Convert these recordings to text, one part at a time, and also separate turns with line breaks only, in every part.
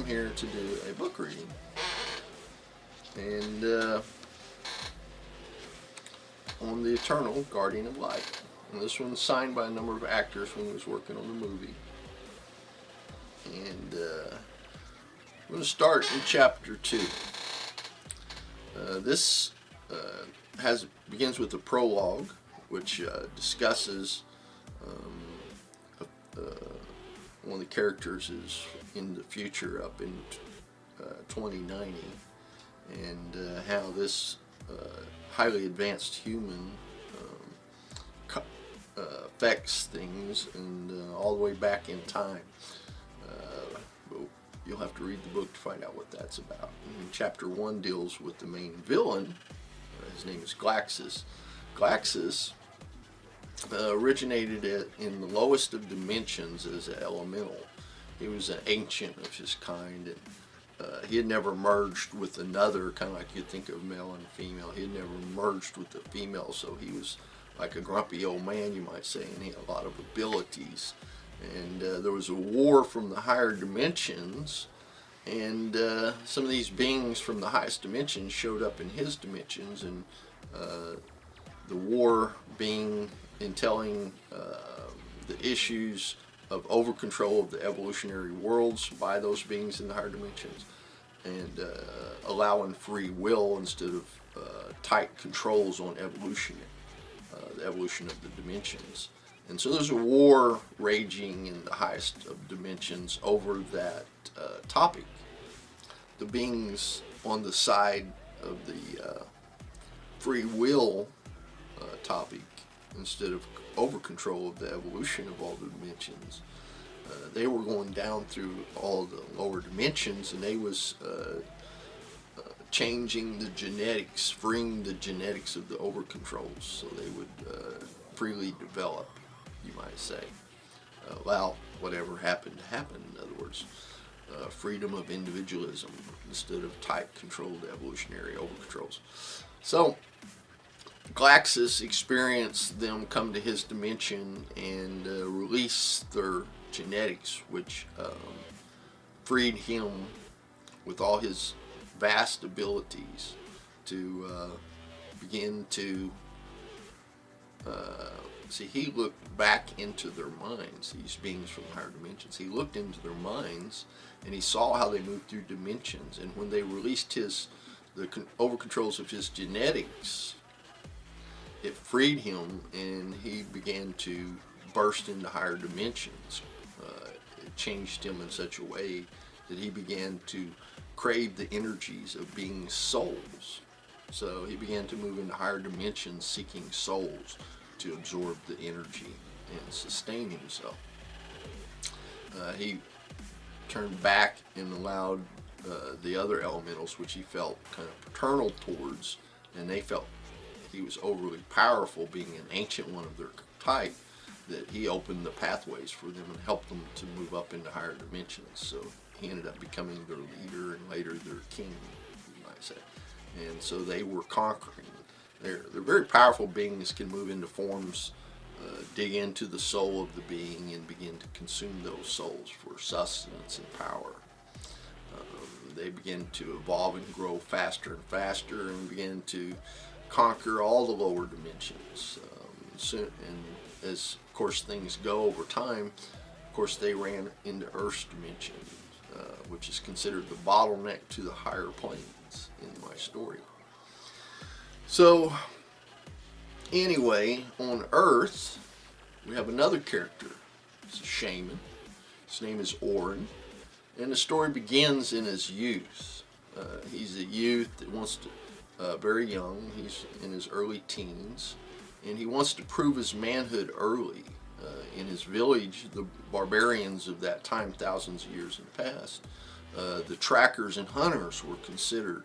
I'm here to do a book reading, and on the Eternal Guardian of Light. And this one's signed by a number of actors when he was working on the movie. And I'm going to start in chapter 2. This begins with a prologue, which discusses one of the characters is in the future, up in 2090, and how this highly advanced human affects things, and all the way back in time. But you'll have to read the book to find out what that's about. And chapter 1 deals with the main villain. His name is Glaxus. Glaxus originated in the lowest of dimensions as an elemental. He was an ancient of his kind, and he had never merged with another, kind of like you'd think of male and female. He had never merged with a female, so he was like a grumpy old man, you might say, and he had a lot of abilities. And there was a war from the higher dimensions, and some of these beings from the highest dimensions showed up in his dimensions, and the war being entailing the issues of over-control of the evolutionary worlds by those beings in the higher dimensions, and allowing free will instead of tight controls on evolution, the evolution of the dimensions. And so there's a war raging in the highest of dimensions over that topic. The beings on the side of the free will topic, instead of over control of the evolution of all the dimensions, they were going down through all the lower dimensions, and they was changing the genetics, freeing the genetics of the over controls, so they would freely develop, you might say. Allow whatever happened to happen, in other words. Freedom of individualism instead of tight controlled evolutionary over controls. So Glaxus experienced them come to his dimension and release their genetics, which freed him with all his vast abilities to begin to see. He looked back into their minds, these beings from higher dimensions. He looked into their minds, and he saw how they moved through dimensions. And when they released the over controls of his genetics, it freed him, and he began to burst into higher dimensions. It changed him in such a way that he began to crave the energies of being souls. So he began to move into higher dimensions, seeking souls to absorb the energy and sustain himself. He turned back and allowed the other elementals, which he felt kind of paternal towards, and they felt he was overly powerful, being an ancient one of their type, that he opened the pathways for them and helped them to move up into higher dimensions. So he ended up becoming their leader and later their king, you might say. And so they were conquering. They're very powerful beings, can move into forms, dig into the soul of the being, and begin to consume those souls for sustenance and power. They begin to evolve and grow faster and faster, and begin to conquer all the lower dimensions. And as, of course, things go over time, of course, they ran into Earth's dimension, which is considered the bottleneck to the higher planes in my story. So, anyway, on Earth, we have another character. It's a shaman. His name is Orin, and the story begins in his youth. He's a youth that wants to, very young, he's in his early teens, and he wants to prove his manhood early. In his village, the barbarians of that time, thousands of years in the past, the trackers and hunters were considered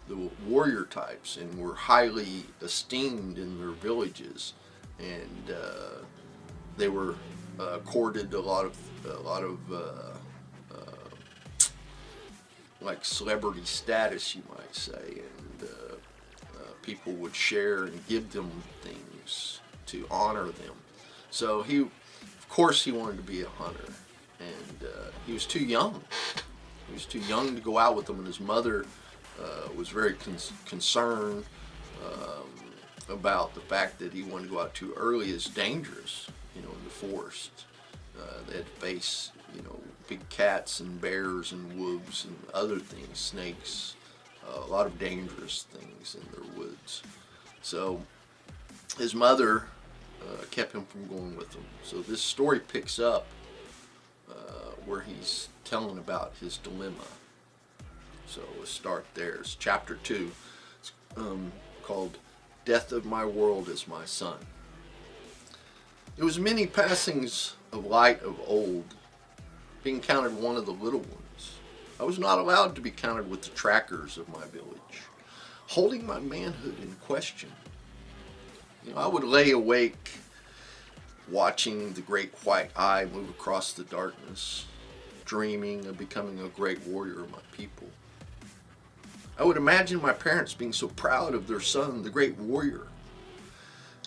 the warrior types and were highly esteemed in their villages, and they were accorded a lot of like celebrity status, you might say, and people would share and give them things to honor them. So he, of course, he wanted to be a hunter, and he was too young He was too young to go out with them, and his mother was very concerned about the fact that he wanted to go out too early is dangerous, in the forest. They had to face, big cats and bears and wolves and other things, snakes, a lot of dangerous things in their woods. So his mother kept him from going with them. So this story picks up where he's telling about his dilemma. So we'll start there. It's chapter 2. It's called Death of My World is My Son. It was many passings of light of old, being counted one of the little ones. I was not allowed to be counted with the trackers of my village, holding my manhood in question. I would lay awake watching the great white eye move across the darkness, dreaming of becoming a great warrior of my people. I would imagine my parents being so proud of their son, the great warrior.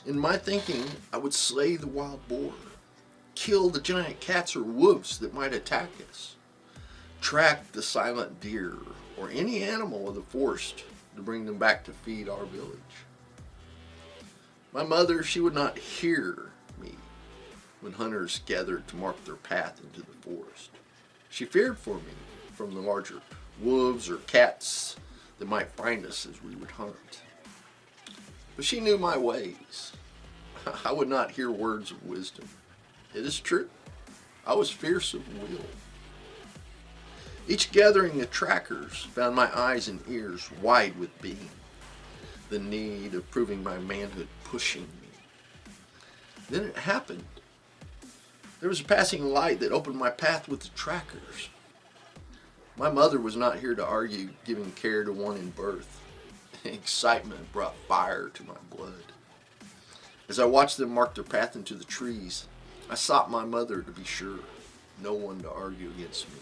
In my thinking, I would slay the wild boar, kill the giant cats or wolves that might attack us, track the silent deer or any animal of the forest to bring them back to feed our village. My mother, she would not hear me when hunters gathered to mark their path into the forest. She feared for me from the larger wolves or cats that might find us as we would hunt. But she knew my ways. I would not hear words of wisdom. It is true, I was fierce of will. Each gathering of trackers found my eyes and ears wide with being, the need of proving my manhood pushing me. Then it happened. There was a passing light that opened my path with the trackers. My mother was not here to argue, giving care to one in birth. Excitement brought fire to my blood. As I watched them mark their path into the trees, I sought my mother to be sure, no one to argue against me.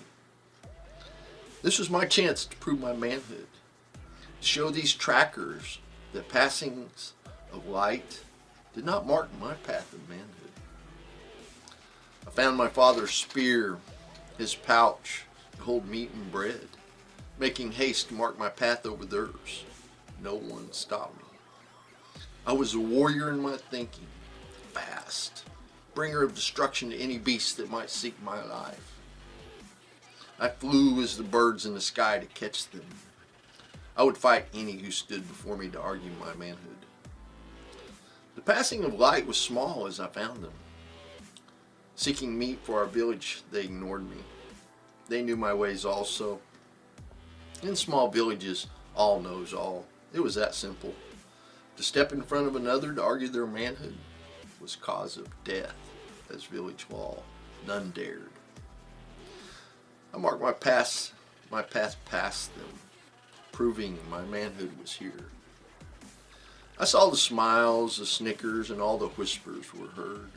This was my chance to prove my manhood, to show these trackers that passings of light did not mark my path of manhood. I found my father's spear, his pouch to hold meat and bread, making haste to mark my path over theirs. No one stopped me. I was a warrior in my thinking, fast, bringer of destruction to any beast that might seek my life. I flew as the birds in the sky to catch them. I would fight any who stood before me to argue my manhood. The passing of light was small as I found them. Seeking meat for our village, they ignored me. They knew my ways also. In small villages, all knows all. It was that simple. To step in front of another to argue their manhood was cause of death as village law. None dared. I marked my path past them, proving my manhood was here. I saw the smiles, the snickers, and all the whispers were heard.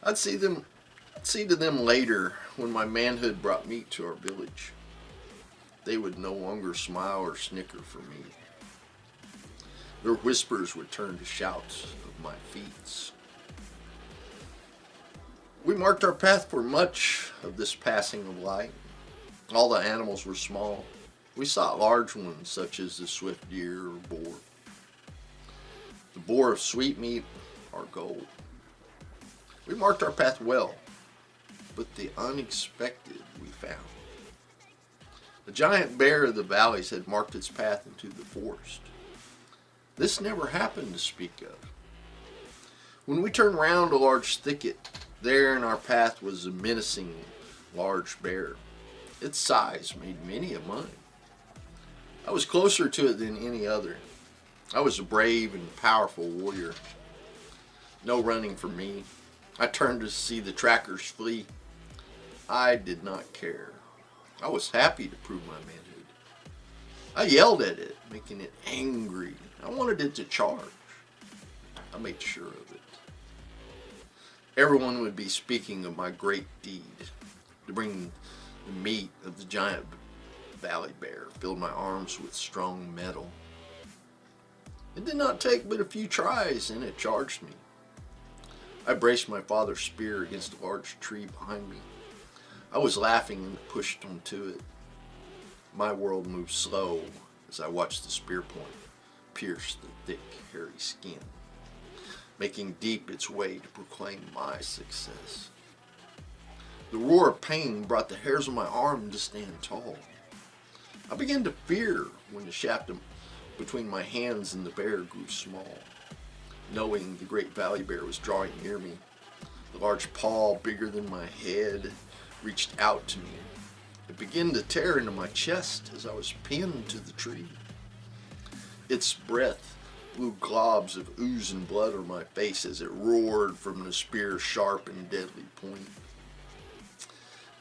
I'd see to them later when my manhood brought meat to our village. They would no longer smile or snicker for me. Their whispers would turn to shouts of my feats. We marked our path for much of this passing of light. All the animals were small. We sought large ones such as the swift deer or boar. The boar of sweetmeat or gold. We marked our path well, but the unexpected we found. The giant bear of the valleys had marked its path into the forest. This never happened to speak of. When we turned round a large thicket, there in our path was a menacing large bear. Its size made many of mine. I was closer to it than any other. I was a brave and powerful warrior. No running for me. I turned to see the trackers flee. I did not care. I was happy to prove my manhood. I yelled at it, making it angry. I wanted it to charge. I made sure of it. Everyone would be speaking of my great deed. To bring the meat of the giant valley bear filled my arms with strong metal. It did not take but a few tries and it charged me. I braced my father's spear against a large tree behind me. I was laughing and pushed onto it. My world moved slow as I watched the spear point pierce the thick, hairy skin, making deep its way to proclaim my success. The roar of pain brought the hairs on my arm to stand tall. I began to fear when the shaft between my hands and the bear grew small, knowing the great valley bear was drawing near me. The large paw, bigger than my head, reached out to me. It began to tear into my chest as I was pinned to the tree. Its breath blew globs of ooze and blood on my face as it roared from the spear's sharp and deadly point.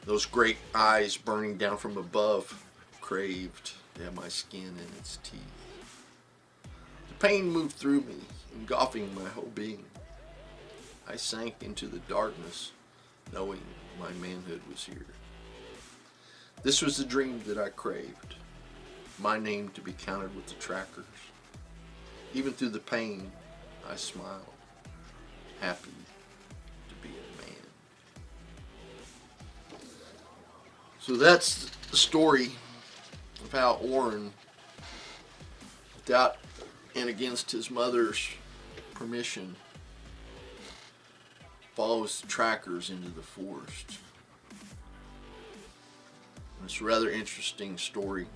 Those great eyes burning down from above craved to have my skin in its teeth. The pain moved through me, engulfing my whole being. I sank into the darkness, knowing my manhood was here. This was the dream that I craved, my name to be counted with the trackers. Even through the pain, I smiled, happy to be a man. So that's the story of how Orin, without and against his mother's permission, follows the trackers into the forest. It's a rather interesting story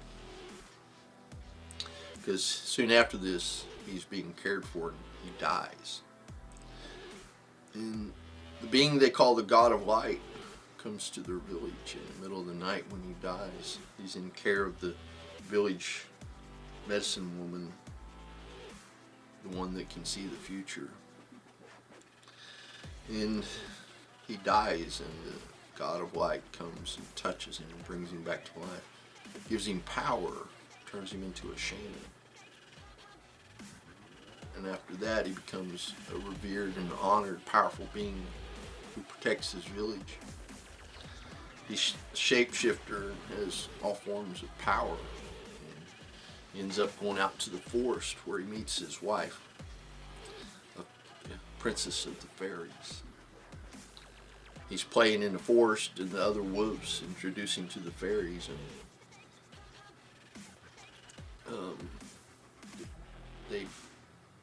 because soon after this, he's being cared for and he dies. And the being they call the God of Light comes to their village in the middle of the night when he dies. He's in care of the village medicine woman, the one that can see the future. And he dies, and the God of Light comes and touches him and brings him back to life, gives him power, turns him into a shaman. And after that, he becomes a revered and honored, powerful being who protects his village. He's a shapeshifter, has all forms of power, and he ends up going out to the forest where he meets his wife, a princess of the fairies. He's playing in the forest, and the other wolves introduce him to the fairies, and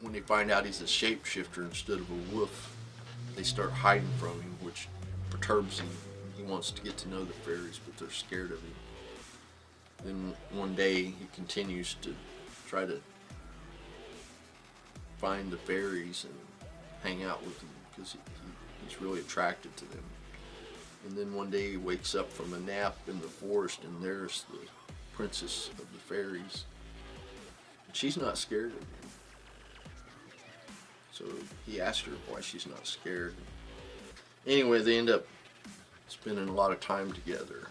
when they find out he's a shapeshifter instead of a wolf, they start hiding from him, which perturbs him. He wants to get to know the fairies, but they're scared of him. Then one day he continues to try to find the fairies and hang out with them because he's really attracted to them. And then one day he wakes up from a nap in the forest, and there's the princess of the fairies. And she's not scared of him. So he asks her why she's not scared. Anyway, they end up spending a lot of time together.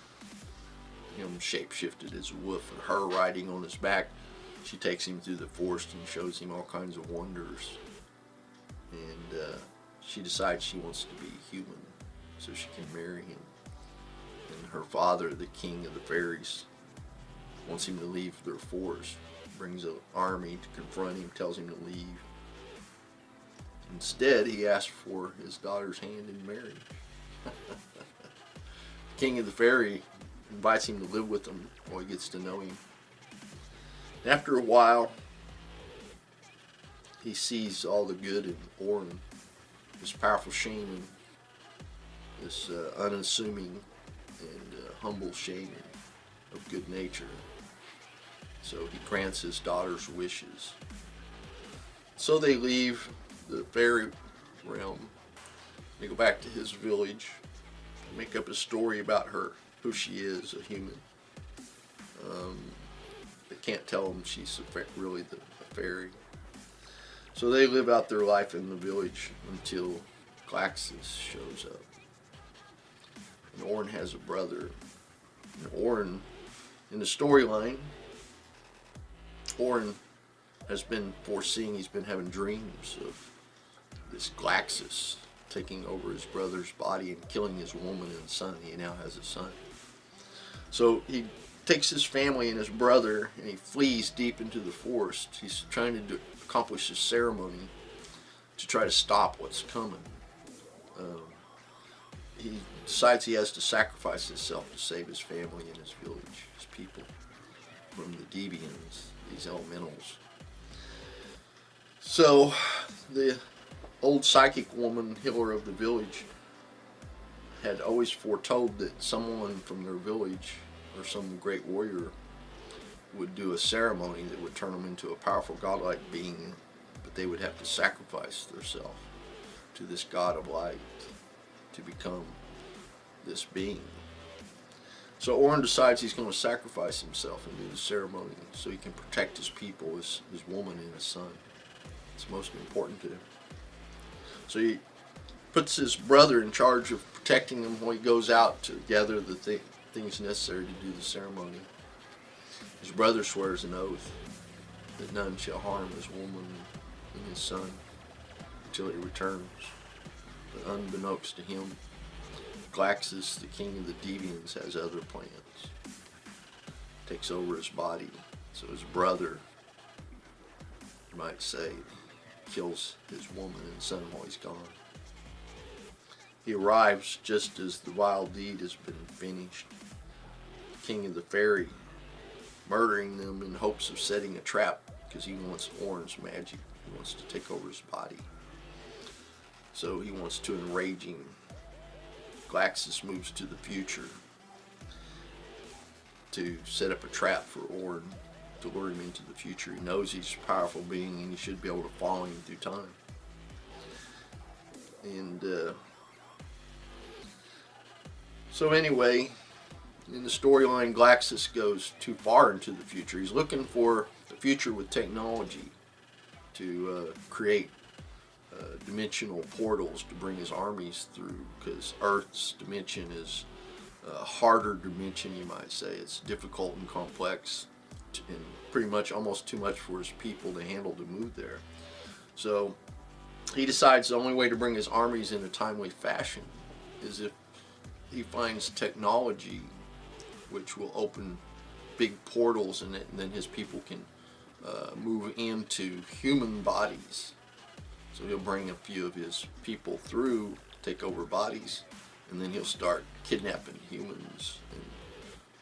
Him shapeshifted as a wolf and her riding on his back. She takes him through the forest and shows him all kinds of wonders. And she decides she wants to be human so she can marry him. And her father, the king of the fairies, wants him to leave their forest. Brings an army to confront him, tells him to leave. Instead, he asks for his daughter's hand in marriage. The king of the fairy invites him to live with him while he gets to know him. And after a while, he sees all the good in Orin, this powerful shaman, this unassuming and humble shaman of good nature. So he grants his daughter's wishes. So they leave the fairy realm. They go back to his village, make up a story about her, who she is, a human. They can't tell him she's really a fairy. So they live out their life in the village until Glaxus shows up. And Orin has a brother. And Orin, in the storyline, Orin has been foreseeing, he's been having dreams of this Glaxus taking over his brother's body and killing his woman and son. He now has a son. So he takes his family and his brother and he flees deep into the forest. He's trying to accomplish this ceremony to try to stop what's coming. he decides he has to sacrifice himself to save his family and his village, his people, from the deviants, these elementals. So the old psychic woman, healer of the village, had always foretold that someone from their village or some great warrior would do a ceremony that would turn them into a powerful godlike being, but they would have to sacrifice themselves to this god of light to become this being. So Orin decides he's going to sacrifice himself and do the ceremony so he can protect his people, his woman and his son. It's most important to him. So he puts his brother in charge of protecting him while he goes out to gather the things necessary to do the ceremony. His brother swears an oath that none shall harm his woman and his son until he returns. But unbeknownst to him, Glaxus, the king of the deviants, has other plans. Takes over his body. So his brother, you might say, kills his woman and son while he's gone. He arrives just as the vile deed has been finished. The king of the Faery, murdering them in hopes of setting a trap because he wants Orin's magic. He wants to take over his body. So he wants to enrage him. Glaxus moves to the future to set up a trap for Orin to lure him into the future. He knows he's a powerful being and he should be able to follow him through time. And so anyway, in the storyline, Glaxus goes too far into the future. He's looking for the future with technology to create dimensional portals to bring his armies through, because Earth's dimension is a harder dimension, you might say. It's difficult and complex and pretty much almost too much for his people to handle to move there. So he decides the only way to bring his armies in a timely fashion is if he finds technology which will open big portals in it, and then his people can move into human bodies. So he'll bring a few of his people through, take over bodies, and then he'll start kidnapping humans and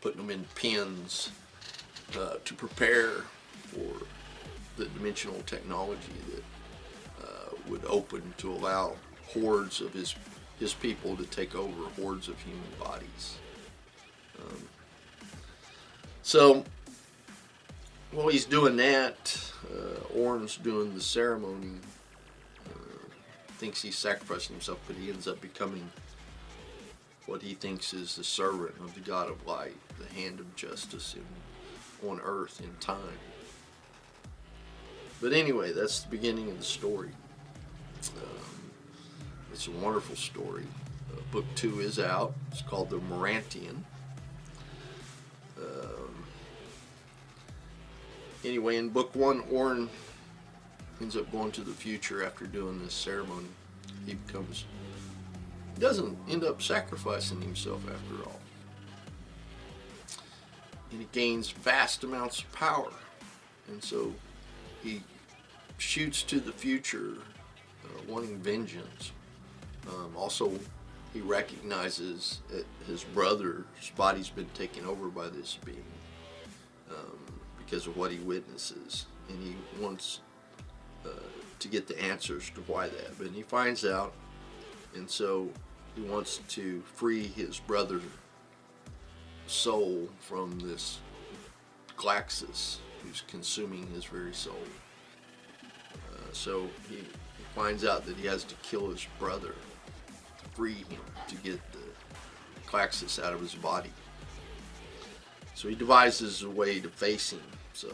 putting them in pens to prepare for the dimensional technology that would open to allow hordes of his people to take over hordes of human bodies. So while he's doing that, Orin's doing the ceremony. Thinks he's sacrificing himself, but he ends up becoming what he thinks is the servant of the God of Light, the hand of justice on earth in time. But anyway, that's the beginning of the story. It's a wonderful story. Book 2 is out. It's called The Morantian. Anyway, in book 1, Orin ends up going to the future after doing this ceremony. He doesn't end up sacrificing himself after all. And he gains vast amounts of power. And so he shoots to the future, wanting vengeance. Also, he recognizes that his brother's body's been taken over by this being because of what he witnesses. And he wants to get the answers to why that. But he finds out, and so he wants to free his brother's soul from this Glaxus who's consuming his very soul. So he finds out that he has to kill his brother to free him, to get the Glaxus out of his body. So he devises a way to face him. So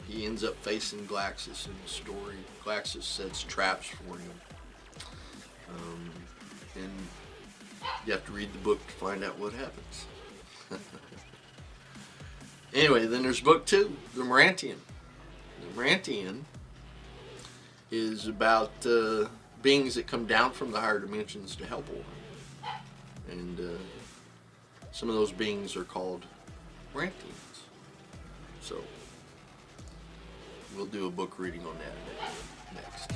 he ends up facing Glaxus in the story. Glaxus sets traps for him. And you have to read the book to find out what happens. Anyway, then there's book 2, The Morantian. The Morantian is about beings that come down from the higher dimensions to help Orin. And some of those beings are called Morantians. So we'll do a book reading on that next.